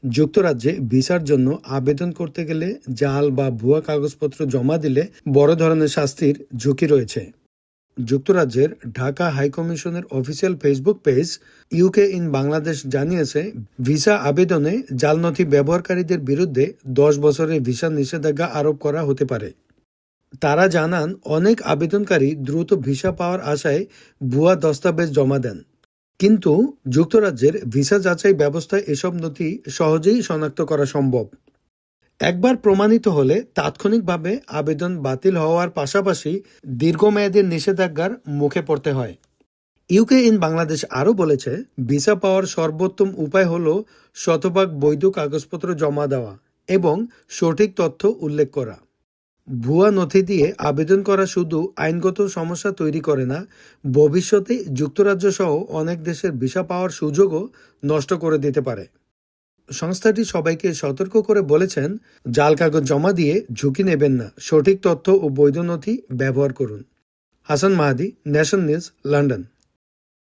যুক্তরাজ্যে ভিসার জন্য আবেদন করতে গেলে জাল বা ভুয়া কাগজপত্র জমা দিলে বড় ধরনের শাস্তির ঝুঁকি রয়েছে। যুক্তরাজ্যের ঢাকা হাইকমিশনের official Facebook page UK in Bangladesh জানিয়েছে, ভিসা আবেদনে জাল নথি ব্যবহারকারীদের বিরুদ্ধে 10 বছরের ভিসা নিষেধাজ্ঞা আরোপ করা হতে পারে। তারা জানান, অনেক আবেদনকারী দ্রুত ভিসা পাওয়ার আশায় ভুয়া দস্তাবেজ জমা দেন, কিন্তু যুক্তরাজ্যের ভিসা যাচাই ব্যবস্থায় এসব নথি সহজেই শনাক্ত করা সম্ভব। একবার প্রমাণিত হলে তাৎক্ষণিকভাবে আবেদন বাতিল হওয়ার পাশাপাশি দীর্ঘমেয়াদী নিষেধাজ্ঞার মুখে পড়তে হয়। ইউকে ইন বাংলাদেশ আরও বলেছে, ভিসা পাওয়ার সর্বোত্তম উপায় হল শতভাগ বৈধ কাগজপত্র জমা দেওয়া এবং সঠিক তথ্য উল্লেখ করা। ভুয়া নথি দিয়ে আবেদন করা শুধু আইনগত সমস্যা তৈরি করে না, ভবিষ্যতে যুক্তরাজ্য সহ অনেক দেশের ভিসা পাওয়ার সুযোগও নষ্ট করে দিতে পারে। সংস্থাটি সবাইকে সতর্ক করে বলেছেন, জাল কাগজ জমা দিয়ে ঝুঁকি নেবেন না, সঠিক তথ্য ও বৈধ নথি ব্যবহার করুন। হাসান মাহাদি, নেশন নিউজ, লন্ডন।